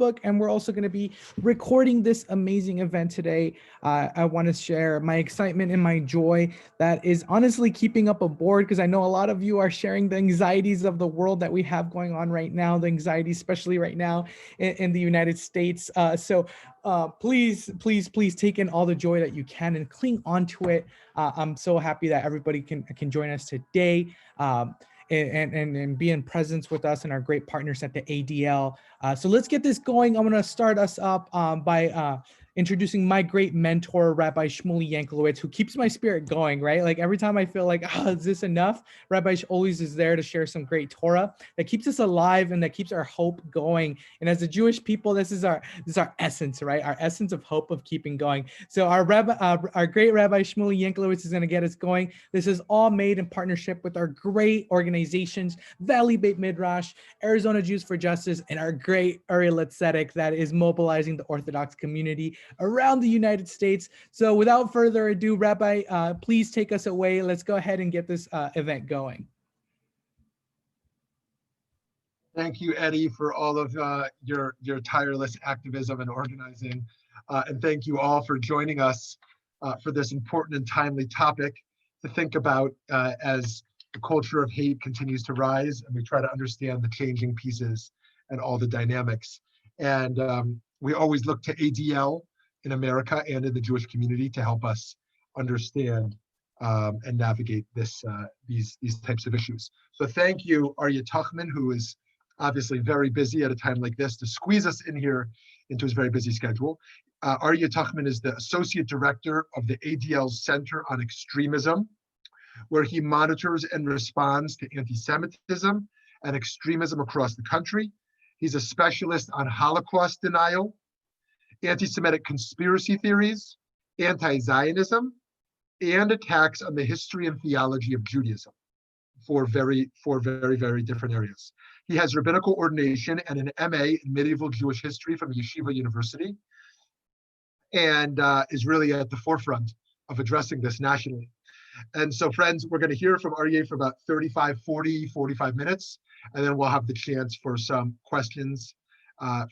Facebook, and we're also going to be recording this amazing event today. I want to share my excitement and my joy that is honestly keeping up a board, because I know a lot of you are sharing the anxieties of the world that we have going on right now, the anxiety, especially right now in the United States. Please take in all the joy that you can and cling on to it. I'm so happy that everybody can join us today. And be in presence with us and our great partners at the ADL. So let's get this going. I'm going to start us up by introducing my great mentor, Rabbi Shmuley Yanklowitz, who keeps my spirit going, right? Like every time I feel like, is this enough? Rabbi always is there to share some great Torah that keeps us alive and that keeps our hope going. And as a Jewish people, this is our essence, right? Our essence of hope of keeping going. So our great Rabbi Shmuley Yanklowitz is going to get us going. This is all made in partnership with our great organizations, Valley Beit Midrash, Arizona Jews for Justice, and our great Aryeh Tuchman that is mobilizing the Orthodox community around the United States. So without further ado, Rabbi, please take us away. Let's go ahead and get this event going. Thank you, Eddie, for all of your tireless activism and organizing. And thank you all for joining us for this important and timely topic to think about as the culture of hate continues to rise and we try to understand the changing pieces and all the dynamics. And we always look to ADL in America and in the Jewish community to help us understand and navigate these types of issues. So thank you, Aryeh Tuchman, who is obviously very busy at a time like this, to squeeze us in here into his very busy schedule. Aryeh Tuchman is the Associate Director of the ADL's Center on Extremism, where he monitors and responds to anti-Semitism and extremism across the country. He's a specialist on Holocaust denial, anti-Semitic conspiracy theories, anti-Zionism, and attacks on the history and theology of Judaism for very, very different areas. He has rabbinical ordination and an MA in medieval Jewish history from Yeshiva University, and is really at the forefront of addressing this nationally. And so, friends, we're going to hear from Aryeh for about 45 minutes, and then we'll have the chance for some questions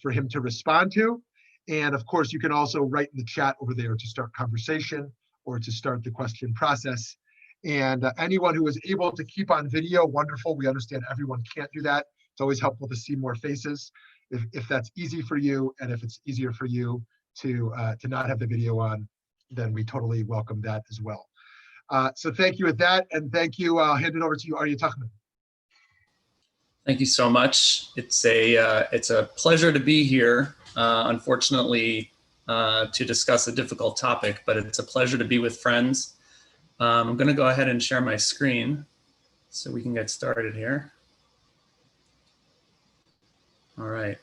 for him to respond to. And of course, you can also write in the chat over there to start conversation or to start the question process. And anyone who is able to keep on video, wonderful. We understand everyone can't do that. It's always helpful to see more faces if that's easy for you, and if it's easier for you to not have the video on, then we totally welcome that as well. So thank you with that, and thank you. I'll hand it over to you, Aryeh Tuchman. Thank you so much. It's a pleasure to be here. Unfortunately, to discuss a difficult topic, but it's a pleasure to be with friends. I'm going to go ahead and share my screen so we can get started here. All right.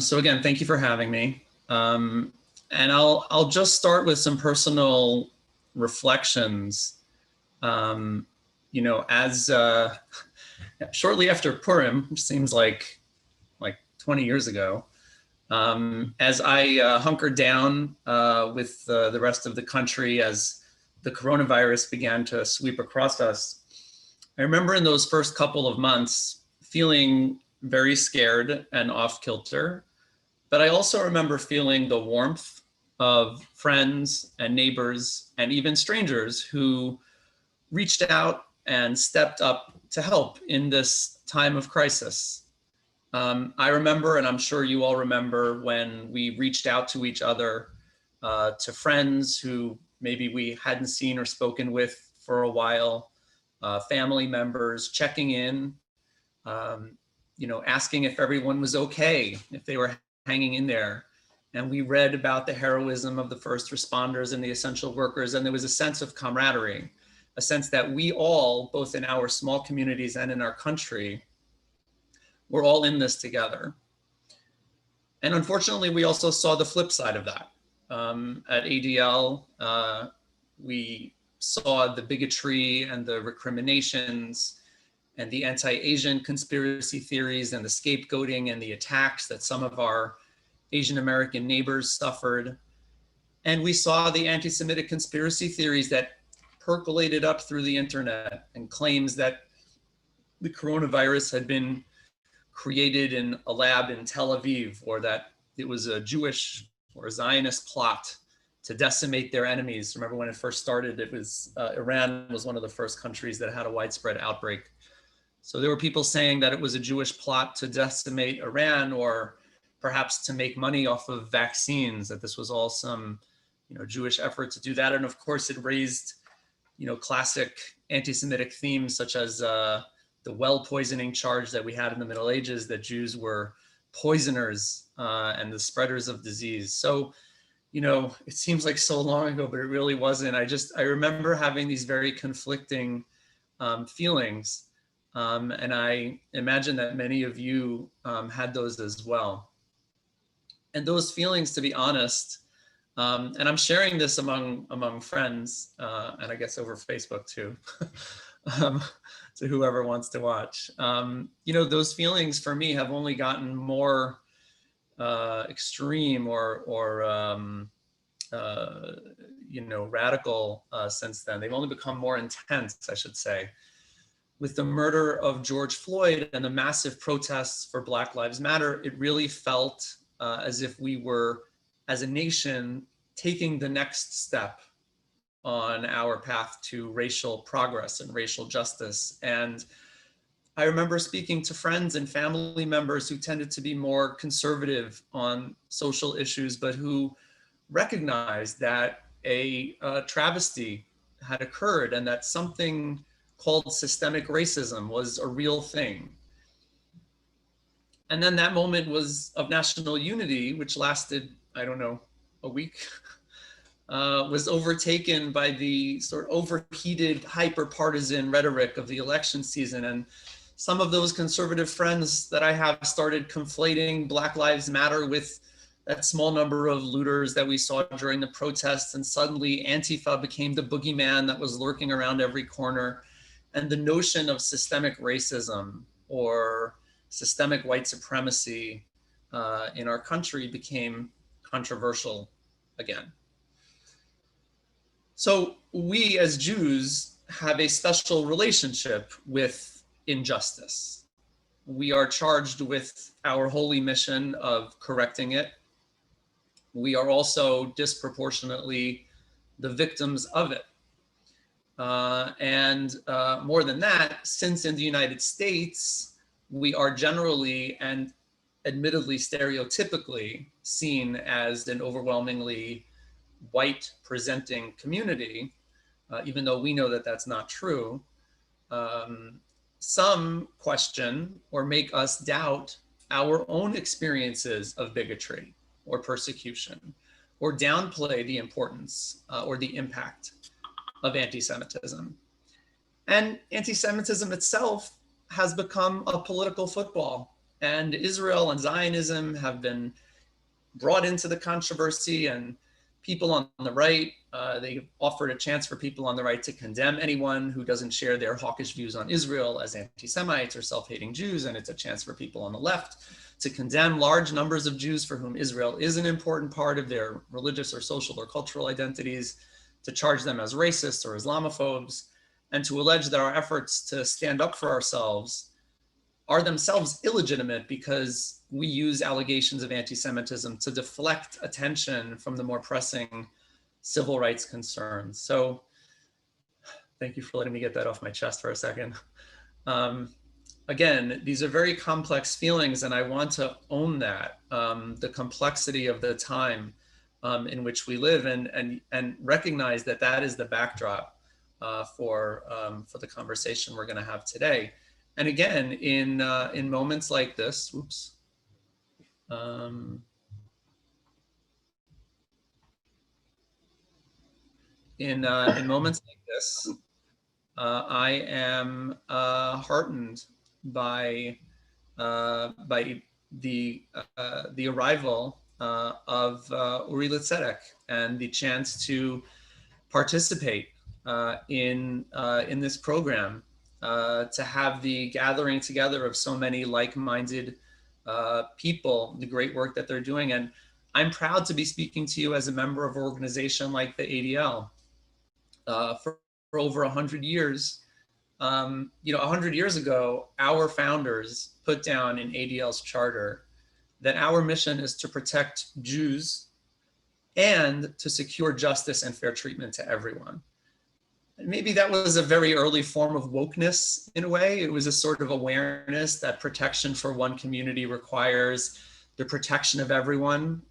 So again, thank you for having me. And I'll just start with some personal reflections. You know, as shortly after Purim, which seems like 20 years ago, as I hunkered down with the rest of the country as the coronavirus began to sweep across us, I remember in those first couple of months feeling very scared and off kilter, but I also remember feeling the warmth of friends and neighbors and even strangers who reached out and stepped up to help in this time of crisis. I remember, and I'm sure you all remember, when we reached out to each other, to friends who maybe we hadn't seen or spoken with for a while, family members checking in, you know, asking if everyone was okay, if they were hanging in there. And we read about the heroism of the first responders and the essential workers, and there was a sense of camaraderie, a sense that we all, both in our small communities and in our country, we're all in this together. And unfortunately, we also saw the flip side of that. At ADL, we saw the bigotry and the recriminations and the anti-Asian conspiracy theories and the scapegoating and the attacks that some of our Asian American neighbors suffered. And we saw the anti-Semitic conspiracy theories that percolated up through the internet and claims that the coronavirus had been created in a lab in Tel Aviv, or that it was a Jewish or a Zionist plot to decimate their enemies. Remember when it first started, it was Iran was one of the first countries that had a widespread outbreak. So there were people saying that it was a Jewish plot to decimate Iran, or perhaps to make money off of vaccines, that this was all some, Jewish effort to do that. And of course it raised, classic anti-Semitic themes, such as the well poisoning charge that we had in the Middle Ages, that Jews were poisoners and the spreaders of disease. So, it seems like so long ago, but it really wasn't. I remember having these very conflicting feelings. And I imagine that many of you had those as well. And those feelings, to be honest, and I'm sharing this among friends, and I guess over Facebook too, to whoever wants to watch. Those feelings for me have only gotten more extreme or radical since then. They've only become more intense, I should say. With the murder of George Floyd and the massive protests for Black Lives Matter, it really felt as if we were, as a nation, taking the next step on our path to racial progress and racial justice. And I remember speaking to friends and family members who tended to be more conservative on social issues, but who recognized that a travesty had occurred and that something called systemic racism was a real thing. And then that moment was of national unity, which lasted, I don't know, a week, was overtaken by the sort of overheated, hyper-partisan rhetoric of the election season. And some of those conservative friends that I have started conflating Black Lives Matter with that small number of looters that we saw during the protests. And suddenly Antifa became the boogeyman that was lurking around every corner. And the notion of systemic racism or systemic white supremacy in our country became controversial again. So we as Jews have a special relationship with injustice. We are charged with our holy mission of correcting it. We are also disproportionately the victims of it. And more than that, since in the United States, we are generally and admittedly stereotypically seen as an overwhelmingly white presenting community, even though we know that that's not true, some question or make us doubt our own experiences of bigotry or persecution, or downplay the importance or the impact of anti-Semitism. And anti-Semitism itself has become a political football, and Israel and Zionism have been brought into the controversy, and people on the right, they offered a chance for people on the right to condemn anyone who doesn't share their hawkish views on Israel as anti-Semites or self-hating Jews, and it's a chance for people on the left to condemn large numbers of Jews for whom Israel is an important part of their religious or social or cultural identities, to charge them as racists or Islamophobes, and to allege that our efforts to stand up for ourselves are themselves illegitimate because we use allegations of anti-Semitism to deflect attention from the more pressing civil rights concerns. So thank you for letting me get that off my chest for a second. Again, these are very complex feelings, and I want to own that, the complexity of the time in which we live, and recognize that that is the backdrop for the conversation we're going to have today. And again, in moments like this, in moments like this, I am heartened by the arrival of Uri Litzedek and the chance to participate in this program, to have the gathering together of so many like-minded people, the great work that they're doing. And I'm proud to be speaking to you as a member of an organization like the ADL. For over 100 years, 100 years ago, our founders put down in ADL's charter that our mission is to protect Jews and to secure justice and fair treatment to everyone. And maybe that was a very early form of wokeness in a way. It was a sort of awareness that protection for one community requires the protection of everyone,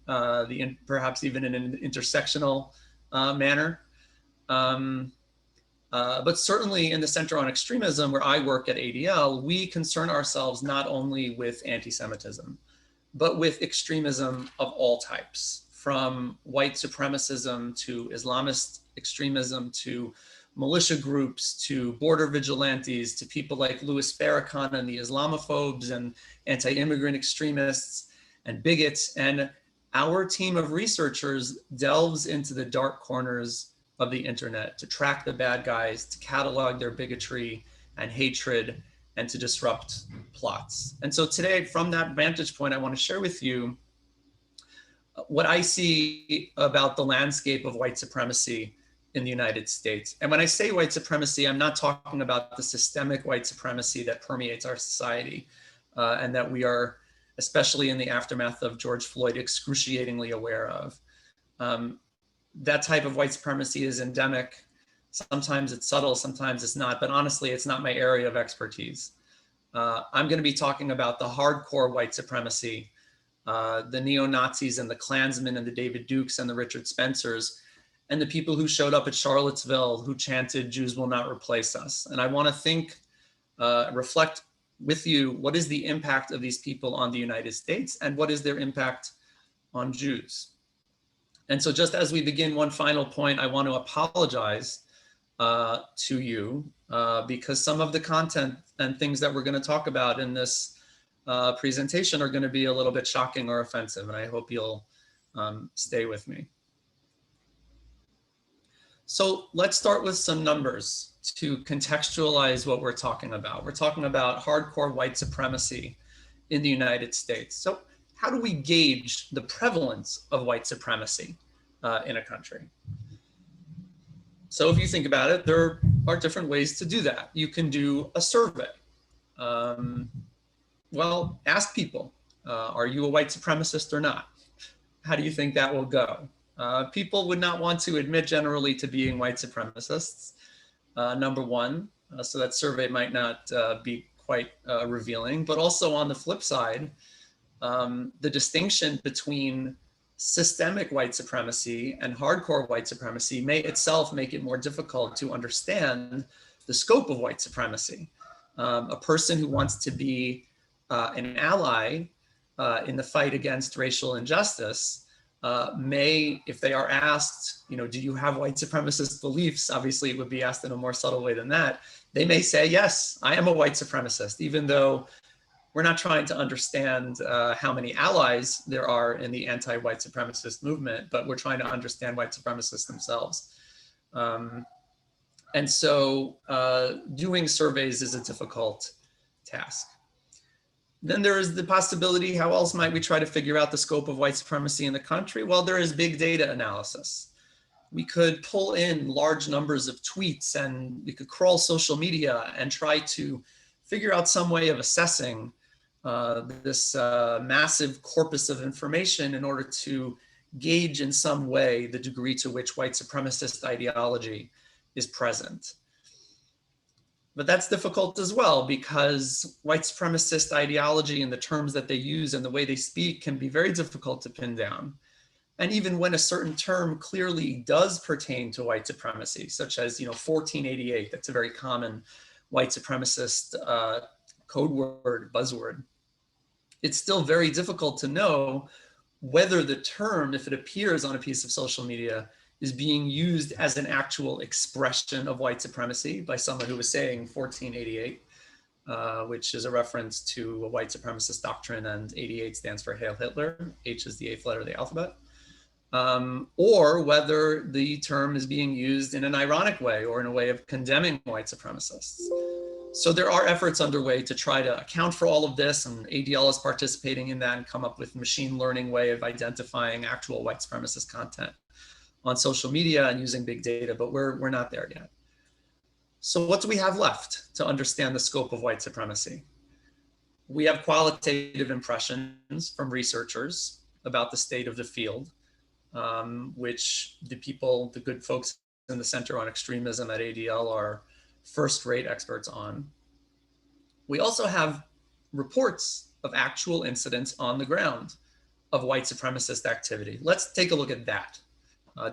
perhaps even in an intersectional manner. But certainly in the Center on Extremism, where I work at ADL, we concern ourselves not only with anti-Semitism, but with extremism of all types, from white supremacism to Islamist extremism to militia groups to border vigilantes to people like Louis Farrakhan and the Islamophobes and anti-immigrant extremists and bigots. And our team of researchers delves into the dark corners of the internet to track the bad guys, to catalog their bigotry and hatred, and to disrupt plots. And so today, from that vantage point, I want to share with you what I see about the landscape of white supremacy in the United States. And when I say white supremacy, I'm not talking about the systemic white supremacy that permeates our society and that we are, especially in the aftermath of George Floyd, excruciatingly aware of. That type of white supremacy is endemic. Sometimes it's subtle, sometimes it's not, but honestly, it's not my area of expertise. I'm going to be talking about the hardcore white supremacy, the neo-Nazis and the Klansmen and the David Dukes and the Richard Spencers, and the people who showed up at Charlottesville who chanted, "Jews will not replace us." And I want to reflect with you, what is the impact of these people on the United States and what is their impact on Jews? And so just as we begin, one final point, I want to apologize to you because some of the content and things that we're going to talk about in this presentation are going to be a little bit shocking or offensive, and I hope you'll stay with me. So let's start with some numbers to contextualize what we're talking about. We're talking about hardcore white supremacy in the United States. So how do we gauge the prevalence of white supremacy in a country? So if you think about it, there are different ways to do that. You can do a survey. Well, ask people, are you a white supremacist or not? How do you think that will go? People would not want to admit generally to being white supremacists, number one. So that survey might not be quite revealing, but also on the flip side, the distinction between systemic white supremacy and hardcore white supremacy may itself make it more difficult to understand the scope of white supremacy. A person who wants to be an ally in the fight against racial injustice may, if they are asked, do you have white supremacist beliefs? Obviously, it would be asked in a more subtle way than that. They may say, yes, I am a white supremacist, even though we're not trying to understand how many allies there are in the anti-white supremacist movement, but we're trying to understand white supremacists themselves. And so doing surveys is a difficult task. Then there is the possibility, how else might we try to figure out the scope of white supremacy in the country? Well, there is big data analysis. We could pull in large numbers of tweets and we could crawl social media and try to figure out some way of assessing this massive corpus of information in order to gauge in some way the degree to which white supremacist ideology is present. But that's difficult as well because white supremacist ideology and the terms that they use and the way they speak can be very difficult to pin down. And even when a certain term clearly does pertain to white supremacy, such as 1488, that's a very common white supremacist code word, buzzword, it's still very difficult to know whether the term, if it appears on a piece of social media, is being used as an actual expression of white supremacy by someone who was saying 1488, which is a reference to a white supremacist doctrine, and 88 stands for Hail Hitler, H is the 8th letter of the alphabet, or whether the term is being used in an ironic way or in a way of condemning white supremacists. So there are efforts underway to try to account for all of this, and ADL is participating in that and come up with a machine learning way of identifying actual white supremacist content on social media and using big data, but we're not there yet. So what do we have left to understand the scope of white supremacy? We have qualitative impressions from researchers about the state of the field, which the good folks in the Center on Extremism at ADL are first-rate experts on. We also have reports of actual incidents on the ground of white supremacist activity. Let's take a look at that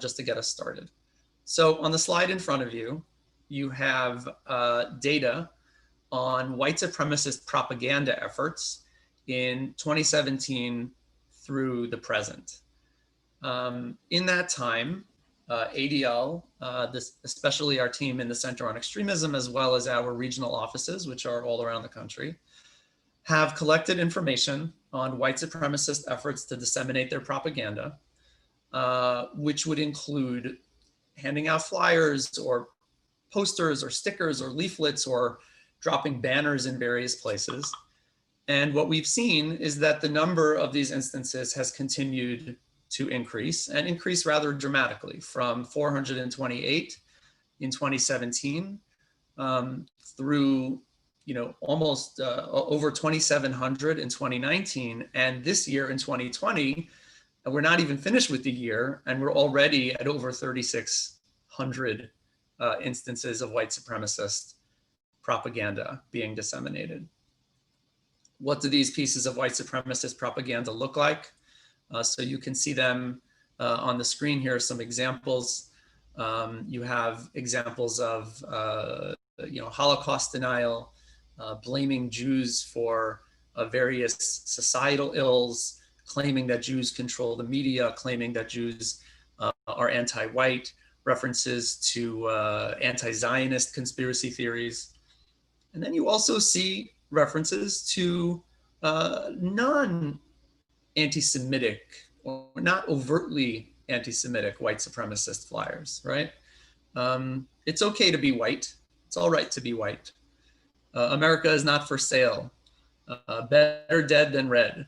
just to get us started. So on the slide in front of you, you have data on white supremacist propaganda efforts in 2017 through the present. In that time, ADL, especially our team in the Center on Extremism, as well as our regional offices, which are all around the country, have collected information on white supremacist efforts to disseminate their propaganda, which would include handing out flyers or posters or stickers or leaflets or dropping banners in various places. And what we've seen is that the number of these instances has continued to increase, and increase rather dramatically, from 428 in 2017 through almost over 2,700 in 2019. And this year in 2020, we're not even finished with the year, and we're already at over 3,600 instances of white supremacist propaganda being disseminated. What do these pieces of white supremacist propaganda look like? So you can see them on the screen here, some examples. You have examples of Holocaust denial, blaming Jews for various societal ills, claiming that Jews control the media, claiming that Jews are anti-white, references to anti-Zionist conspiracy theories. And then you also see references to non-anti-Semitic or not overtly anti-Semitic white supremacist flyers, right? It's okay to be white. It's all right to be white. America is not for sale. Better dead than red.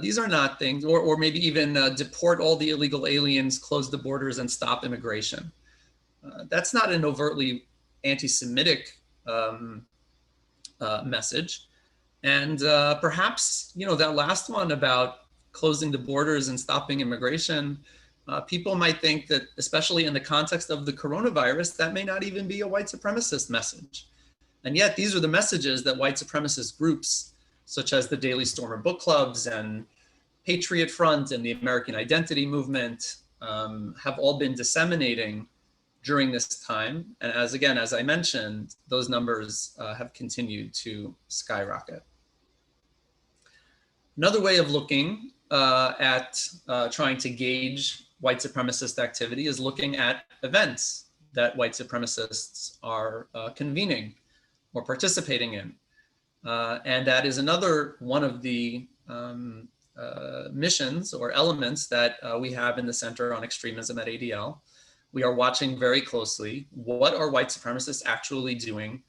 These are not things, or maybe even deport all the illegal aliens, close the borders, and stop immigration. That's not an overtly anti-Semitic message. And perhaps, that last one about closing the borders and stopping immigration, people might think that, especially in the context of the coronavirus, that may not even be a white supremacist message. And yet these are the messages that white supremacist groups, such as the Daily Stormer book clubs and Patriot Front and the American Identity Movement, have all been disseminating during this time. And as I mentioned, those numbers have continued to skyrocket. Another way of looking at trying to gauge white supremacist activity is looking at events that white supremacists are convening or participating in. And that is another one of the missions or elements that we have in the Center on Extremism at ADL. We are watching very closely what are white supremacists actually doing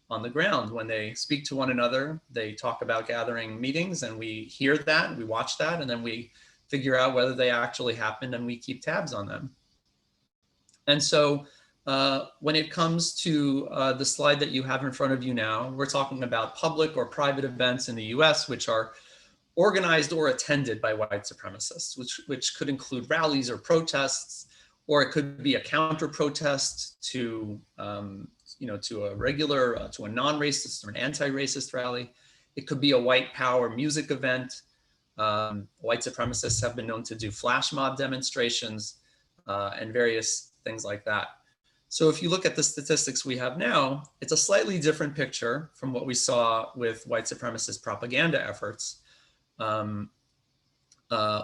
on the ground. When they speak to one another, they talk about gathering meetings, and we hear that, we watch that, and then we figure out whether they actually happened, and we keep tabs on them. And so when it comes to the slide that you have in front of you now, we're talking about public or private events in the US, which are organized or attended by white supremacists, which could include rallies or protests, or it could be a counter protest to to a regular, to a non-racist or an anti-racist rally. It could be a white power music event. White supremacists have been known to do flash mob demonstrations and various things like that. So if you look at the statistics we have now, it's a slightly different picture from what we saw with white supremacist propaganda efforts,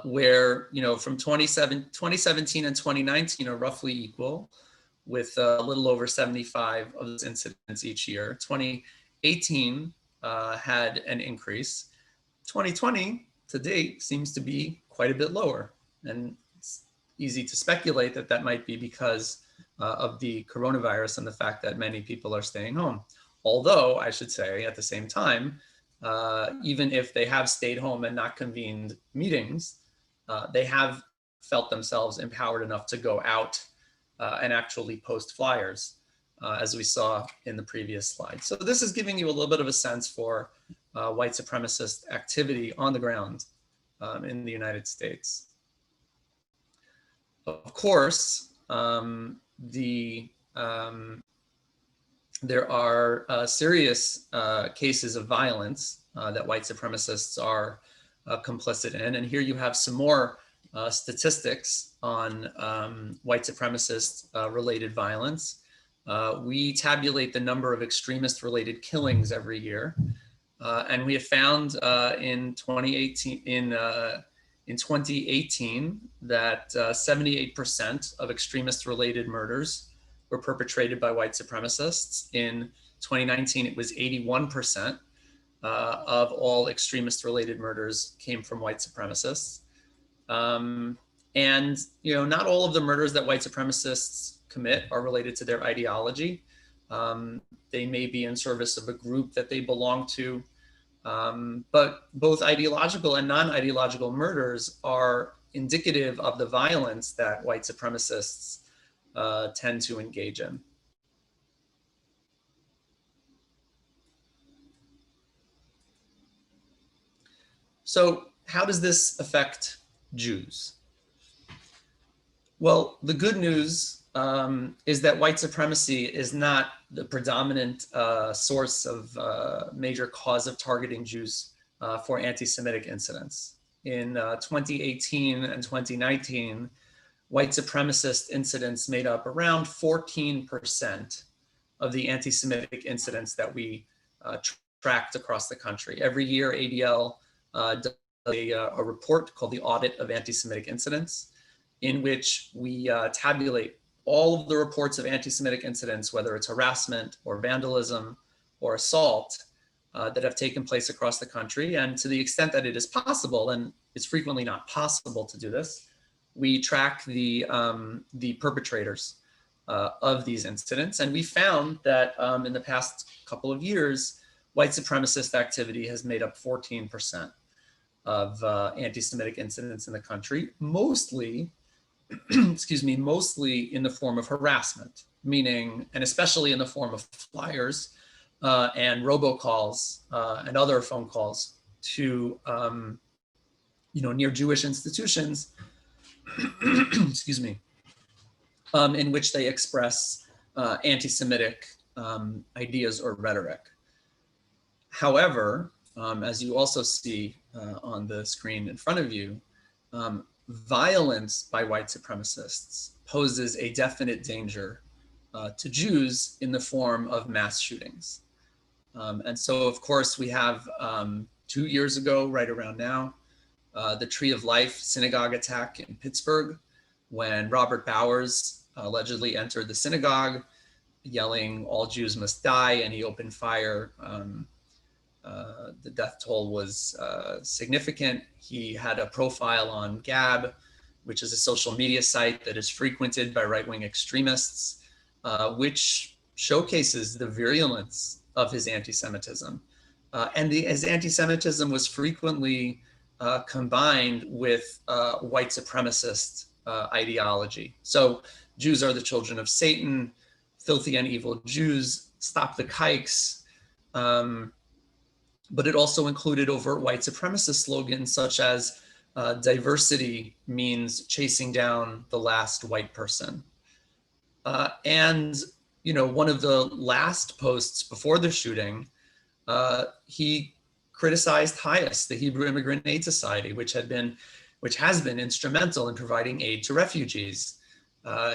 where, from 2017 and 2019 are roughly equal, with a little over 75 of those incidents each year. 2018 had an increase. 2020 to date seems to be quite a bit lower. And it's easy to speculate that that might be because of the coronavirus and the fact that many people are staying home. Although I should say at the same time, even if they have stayed home and not convened meetings, they have felt themselves empowered enough to go out and actually post flyers, as we saw in the previous slide. So this is giving you a little bit of a sense for white supremacist activity on the ground in the United States. Of course, there are serious cases of violence that white supremacists are complicit in. And here you have some more statistics on white supremacist related violence. We tabulate the number of extremist related killings every year. And we have found in 2018 that 78% of extremist related murders were perpetrated by white supremacists. In 2019, it was 81% of all extremist related murders came from white supremacists. And not all of the murders that white supremacists commit are related to their ideology. They may be in service of a group that they belong to. But both ideological and non-ideological murders are indicative of the violence that white supremacists tend to engage in. So how does this affect Jews? Well, the good news is that white supremacy is not the predominant source of major cause of targeting Jews for anti-Semitic incidents. In 2018 and 2019, white supremacist incidents made up around 14% of the anti-Semitic incidents that we tracked across the country. Every year, ADL does a report called the Audit of Anti-Semitic Incidents, in which we tabulate all of the reports of anti-Semitic incidents, whether it's harassment or vandalism or assault that have taken place across the country. And to the extent that it is possible, and it's frequently not possible to do this, we track the perpetrators of these incidents. And we found that in the past couple of years, white supremacist activity has made up 14% of anti-Semitic incidents in the country, mostly mostly in the form of harassment, meaning, and especially in the form of flyers and robocalls and other phone calls to, near Jewish institutions, in which they express anti-Semitic ideas or rhetoric. However, as you also see on the screen in front of you, violence by white supremacists poses a definite danger to Jews in the form of mass shootings. And so, of course, we have 2 years ago, right around now, the Tree of Life synagogue attack in Pittsburgh, when Robert Bowers allegedly entered the synagogue yelling, "All Jews must die," and he opened fire. The death toll was significant. He had a profile on Gab, which is a social media site that is frequented by right-wing extremists, which showcases the virulence of his anti-Semitism. And his anti-Semitism was frequently combined with white supremacist ideology. So Jews are the children of Satan, filthy and evil Jews, stop the kikes. But it also included overt white supremacist slogans such as diversity means chasing down the last white person. And, one of the last posts before the shooting, he criticized HIAS, the Hebrew Immigrant Aid Society, which has been instrumental in providing aid to refugees.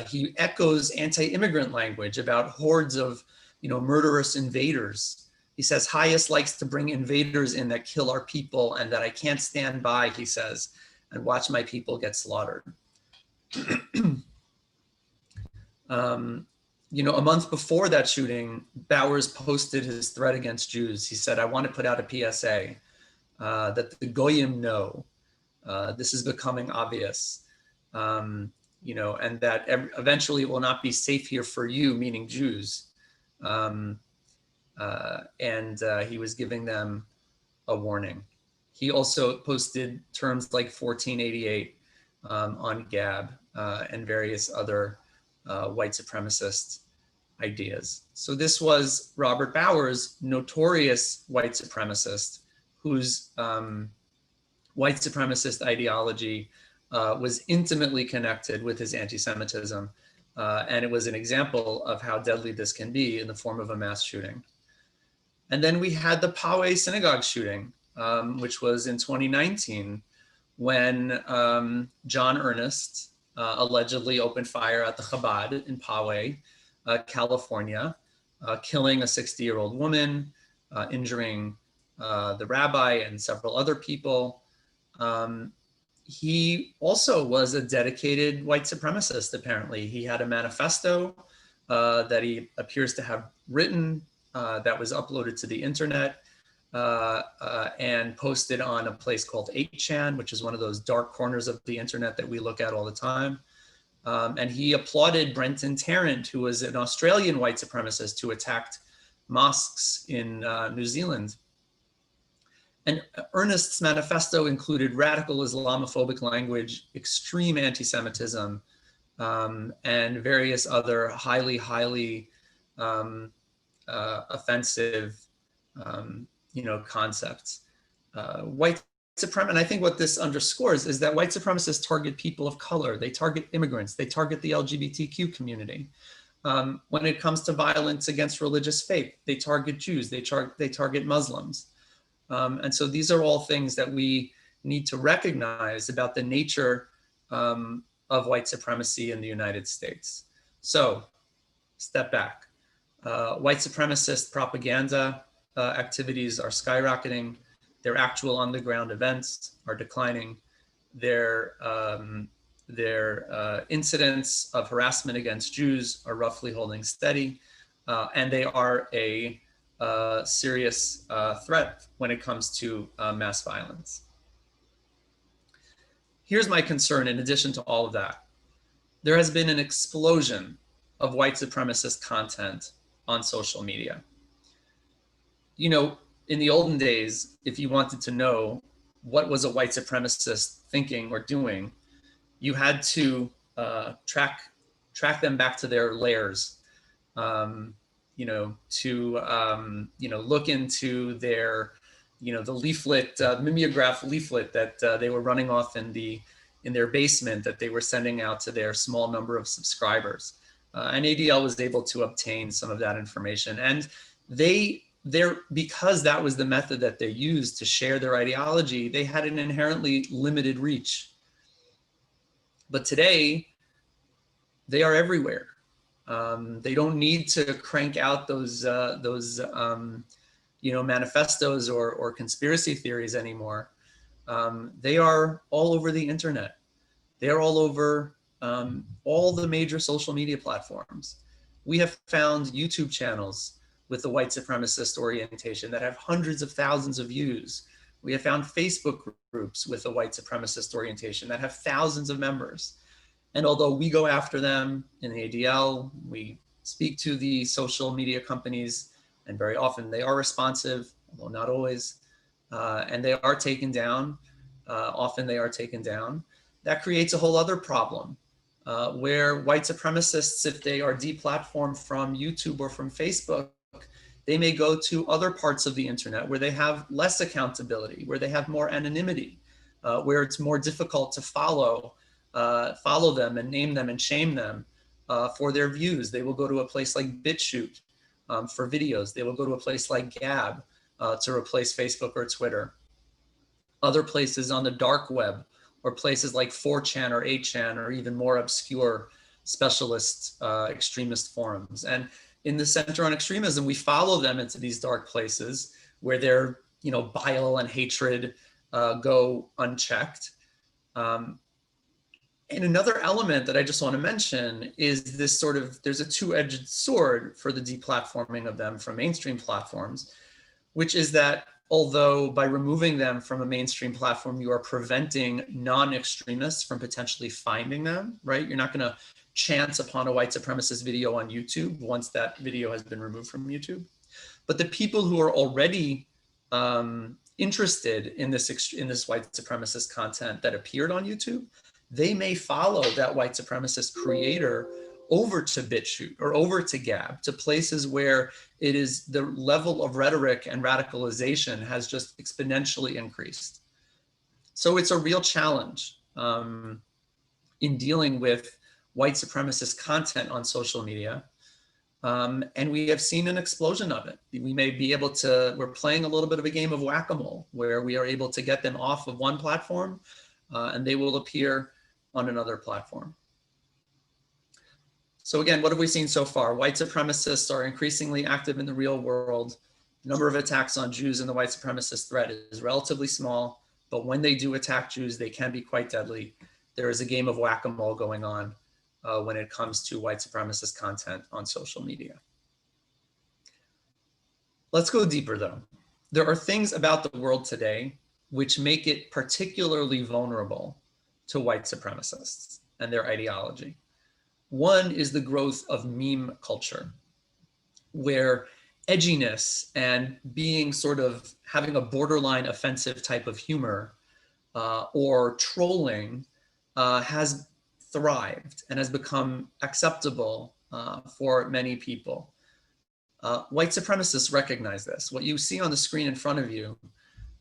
He echoes anti-immigrant language about hordes of, murderous invaders. He says, HIAS likes to bring invaders in that kill our people and that I can't stand by, he says, and watch my people get slaughtered. A month before that shooting, Bowers posted his threat against Jews. He said, I want to put out a PSA that the Goyim know. This is becoming obvious, and that eventually it will not be safe here for you, meaning Jews. And he was giving them a warning. He also posted terms like 1488 on Gab and various other white supremacist ideas. So this was Robert Bauer's notorious white supremacist, whose white supremacist ideology was intimately connected with his anti-Semitism. And it was an example of how deadly this can be in the form of a mass shooting. And then we had the Poway synagogue shooting, which was in 2019, when John Earnest allegedly opened fire at the Chabad in Poway, California, killing a 60-year-old woman, injuring the rabbi and several other people. He also was a dedicated white supremacist, apparently. He had a manifesto that he appears to have written that was uploaded to the internet and posted on a place called 8chan, which is one of those dark corners of the internet that we look at all the time. And he applauded Brenton Tarrant, who was an Australian white supremacist who attacked mosques in New Zealand. And Ernest's manifesto included radical Islamophobic language, extreme anti-Semitism, and various other highly offensive, concepts. White supremacy, and I think what this underscores is that white supremacists target people of color. They target immigrants. They target the LGBTQ community. When it comes to violence against religious faith, they target Jews. They target Muslims. And so these are all things that we need to recognize about the nature of white supremacy in the United States. So, step back. White supremacist propaganda activities are skyrocketing. Their actual on-the-ground events are declining. Their incidents of harassment against Jews are roughly holding steady, and they are a serious threat when it comes to mass violence. Here's my concern in addition to all of that. There has been an explosion of white supremacist content on social media. In the olden days, if you wanted to know what was a white supremacist thinking or doing, you had to track them back to their lairs. Look into their, the leaflet, mimeograph leaflet that they were running off in their basement that they were sending out to their small number of subscribers. And ADL was able to obtain some of that information. And because that was the method that they used to share their ideology, they had an inherently limited reach. But today, they are everywhere. They don't need to crank out those manifestos or conspiracy theories anymore. They are all over the internet. They are all over all the major social media platforms. We have found YouTube channels with the white supremacist orientation that have hundreds of thousands of views. We have found Facebook groups with a white supremacist orientation that have thousands of members. And although we go after them in the ADL, we speak to the social media companies, and very often they are responsive, although not always, and they are taken down. Often they are taken down. That creates a whole other problem where white supremacists, if they are deplatformed from YouTube or from Facebook, they may go to other parts of the internet where they have less accountability, where they have more anonymity, where it's more difficult to follow them and name them and shame them for their views. They will go to a place like BitChute for videos. They will go to a place like Gab to replace Facebook or Twitter. Other places on the dark web, or places like 4chan or 8chan, or even more obscure specialist extremist forums. And in the Center on Extremism, we follow them into these dark places where their bile and hatred go unchecked. And another element that I just want to mention is this there's a two-edged sword for the deplatforming of them from mainstream platforms, which is that although by removing them from a mainstream platform, you are preventing non-extremists from potentially finding them, right? You're not going to chance upon a white supremacist video on YouTube once that video has been removed from YouTube. But the people who are already interested in this white supremacist content that appeared on YouTube, they may follow that white supremacist creator over to BitChute or over to Gab, to places where it is the level of rhetoric and radicalization has just exponentially increased. So it's a real challenge in dealing with white supremacist content on social media. And we have seen an explosion of it. We may be able to, we're playing a little bit of a game of whack-a-mole where we are able to get them off of one platform and they will appear on another platform. So again, what have we seen so far? White supremacists are increasingly active in the real world. The number of attacks on Jews in the white supremacist threat is relatively small, but when they do attack Jews, they can be quite deadly. There is a game of whack-a-mole going on when it comes to white supremacist content on social media. Let's go deeper though. There are things about the world today which make it particularly vulnerable to white supremacists and their ideology. One is the growth of meme culture, where edginess and being sort of having a borderline offensive type of humor or trolling has thrived and has become acceptable for many people. White supremacists recognize this. What you see on the screen in front of you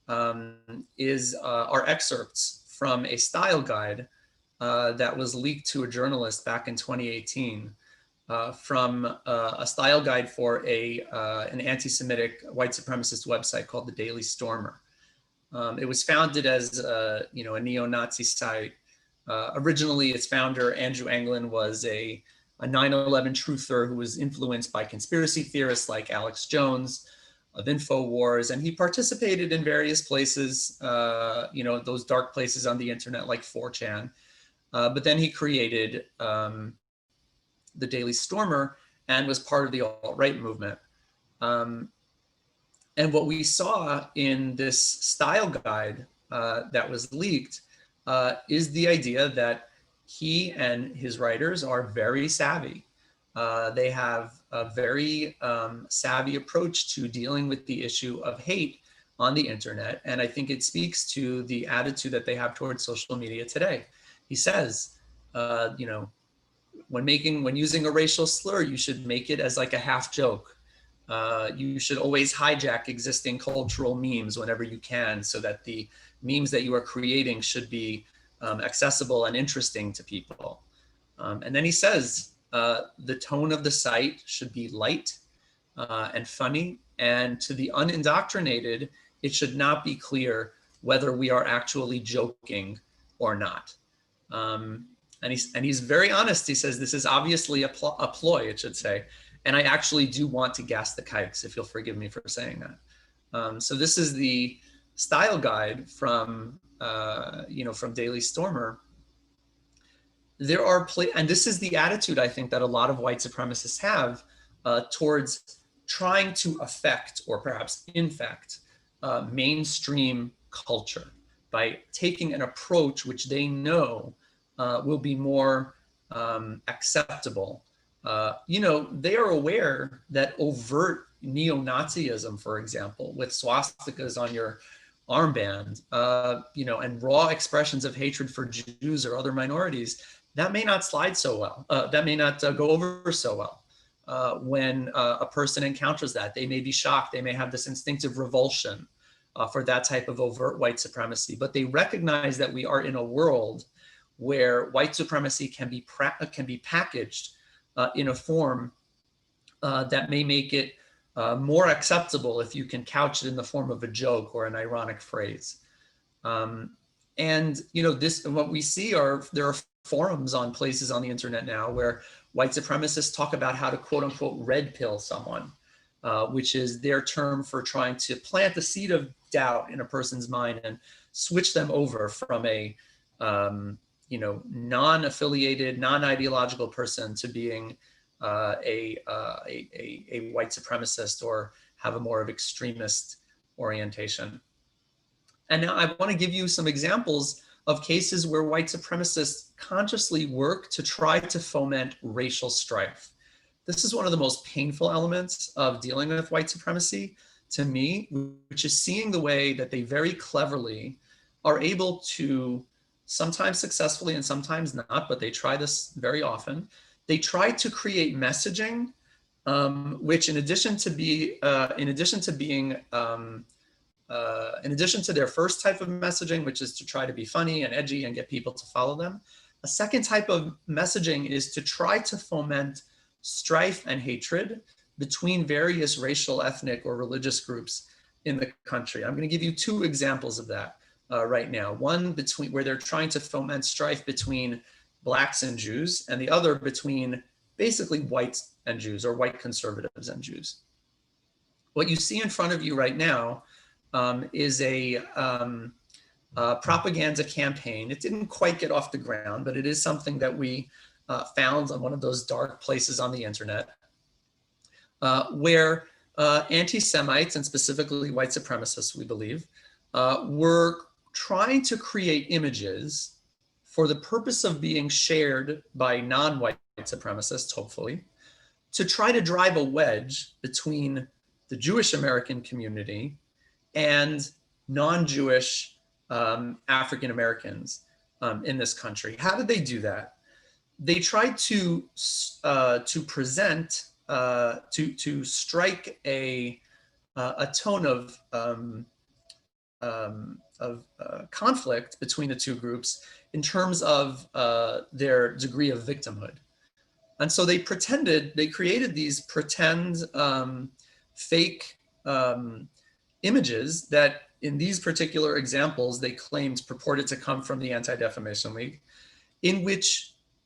are excerpts from a style guide that was leaked to a journalist back in 2018 from a style guide for an anti-Semitic white supremacist website called the Daily Stormer. It was founded as a neo-Nazi site. Originally, its founder, Andrew Anglin, was a 9/11 truther who was influenced by conspiracy theorists like Alex Jones of InfoWars, and he participated in various places, those dark places on the internet like 4chan. But then he created the Daily Stormer and was part of the alt-right movement. And what we saw in this style guide that was leaked is the idea that he and his writers are very savvy. They have a very savvy approach to dealing with the issue of hate on the internet. And I think it speaks to the attitude that they have towards social media today. He says, when using a racial slur, you should make it as like a half joke. You should always hijack existing cultural memes whenever you can, so that the memes that you are creating should be accessible and interesting to people. And then he says, the tone of the site should be light and funny, and to the unindoctrinated, it should not be clear whether we are actually joking or not. And he's very honest. He says, this is obviously a ploy, it should say. And I actually do want to gas the kikes, if you'll forgive me for saying that. So this is the style guide from Daily Stormer. There are, and this is the attitude I think that a lot of white supremacists have towards trying to affect or perhaps infect mainstream culture by taking an approach which they know will be more acceptable. They are aware that overt neo-Nazism, for example, with swastikas on your armband, and raw expressions of hatred for Jews or other minorities, that may not slide so well. That may not go over so well. When a person encounters that, they may be shocked. They may have this instinctive revulsion for that type of overt white supremacy. But they recognize that we are in a world where white supremacy can be packaged in a form that may make it more acceptable if you can couch it in the form of a joke or an ironic phrase. What we see there are forums on places on the internet now where white supremacists talk about how to quote unquote red pill someone, which is their term for trying to plant the seed of doubt in a person's mind and switch them over from a non-affiliated, non-ideological person to being a white supremacist or have a more of extremist orientation. And now I want to give you some examples of cases where white supremacists consciously work to try to foment racial strife. This is one of the most painful elements of dealing with white supremacy to me, which is seeing the way that they very cleverly are able to, sometimes successfully and sometimes not, but they try this very often, they tried to create messaging, which in addition to their first type of messaging, which is to try to be funny and edgy and get people to follow them, a second type of messaging is to try to foment strife and hatred between various racial, ethnic, or religious groups in the country. I'm going to give you two examples of that right now. One where they're trying to foment strife between Blacks and Jews, and the other between basically whites and Jews, or white conservatives and Jews. What you see in front of you right now is a propaganda campaign. It didn't quite get off the ground, but it is something that we found on one of those dark places on the internet, where anti-Semites, and specifically white supremacists, we believe, were trying to create images for the purpose of being shared by non-white supremacists, hopefully, to try to drive a wedge between the Jewish American community and non-Jewish African Americans in this country. How did they do that? They tried to present, to strike a tone of conflict between the two groups in terms of their degree of victimhood. And so they created these pretend fake images that in these particular examples, they claimed purported to come from the Anti-Defamation League,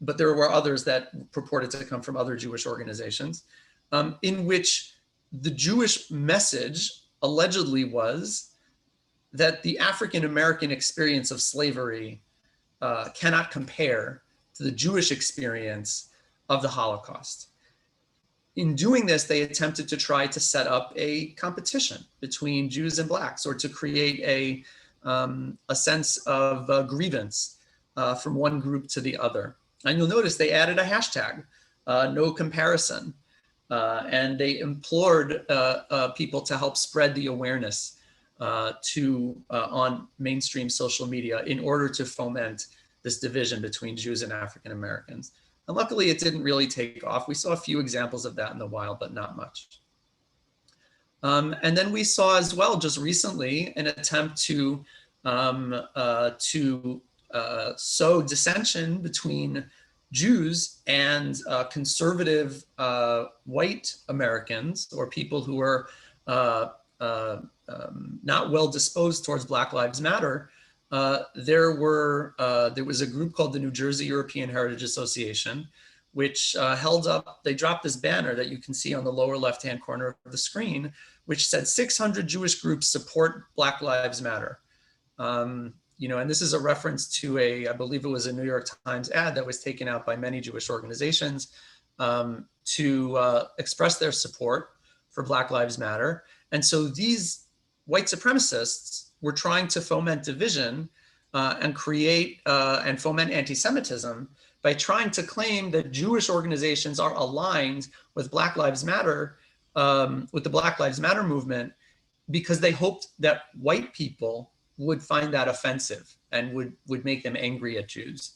but there were others that purported to come from other Jewish organizations, in which the Jewish message allegedly was that the African-American experience of slavery cannot compare to the Jewish experience of the Holocaust. In doing this, they attempted to try to set up a competition between Jews and Blacks, or to create a sense of grievance from one group to the other. And you'll notice they added a hashtag, no comparison, and they implored people to help spread the awareness on mainstream social media in order to foment this division between Jews and African Americans. And luckily, it didn't really take off. We saw a few examples of that in the wild, but not much. And then we saw as well, just recently, an attempt to sow dissension between Jews and conservative white Americans, or people who are not well disposed towards Black Lives Matter. There was a group called the New Jersey European Heritage Association, which they dropped this banner that you can see on the lower left-hand corner of the screen, which said 600 Jewish groups support Black Lives Matter. And this is a reference to I believe it was a New York Times ad that was taken out by many Jewish organizations to express their support for Black Lives Matter. And so these white supremacists were trying to foment division and create and foment anti-Semitism by trying to claim that Jewish organizations are aligned with Black Lives Matter, with the Black Lives Matter movement, because they hoped that white people would find that offensive and would make them angry at Jews.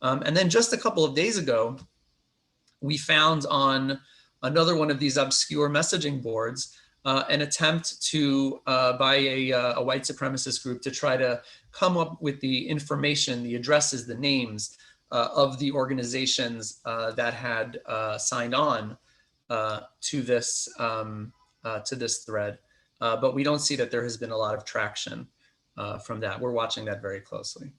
And then just a couple of days ago, we found on another one of these obscure messaging boards an attempt by a white supremacist group to try to come up with the information, the addresses, the names of the organizations that had signed on to this thread. But we don't see that there has been a lot of traction from that. We're watching that very closely.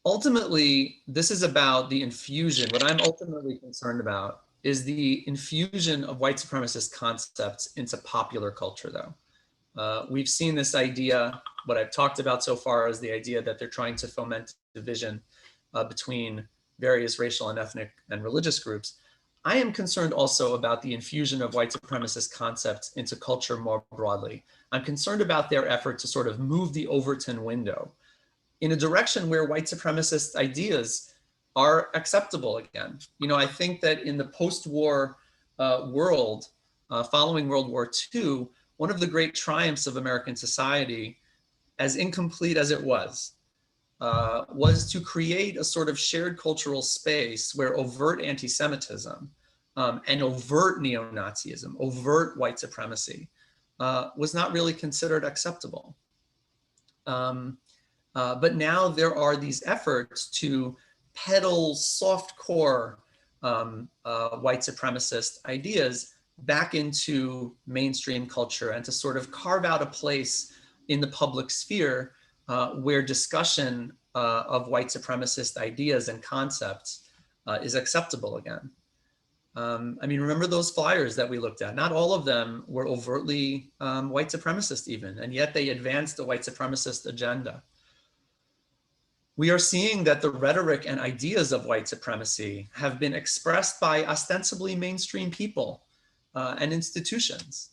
Ultimately, this is about the infusion. What I'm ultimately concerned about is the infusion of white supremacist concepts into popular culture, though. We've seen this idea, what I've talked about so far is the idea that they're trying to foment division between various racial and ethnic and religious groups. I am concerned also about the infusion of white supremacist concepts into culture more broadly. I'm concerned about their effort to sort of move the Overton window in a direction where white supremacist ideas are acceptable again. I think that in the post-war world, following World War II, one of the great triumphs of American society, as incomplete as it was was to create a sort of shared cultural space where overt anti-Semitism and overt neo-Nazism, overt white supremacy was not really considered acceptable. But now there are these efforts to peddle soft core white supremacist ideas back into mainstream culture and to sort of carve out a place in the public sphere where discussion of white supremacist ideas and concepts is acceptable again. I mean, remember those flyers that we looked at? Not all of them were overtly white supremacist even, and yet they advanced the white supremacist agenda. We are seeing that the rhetoric and ideas of white supremacy have been expressed by ostensibly mainstream people and institutions.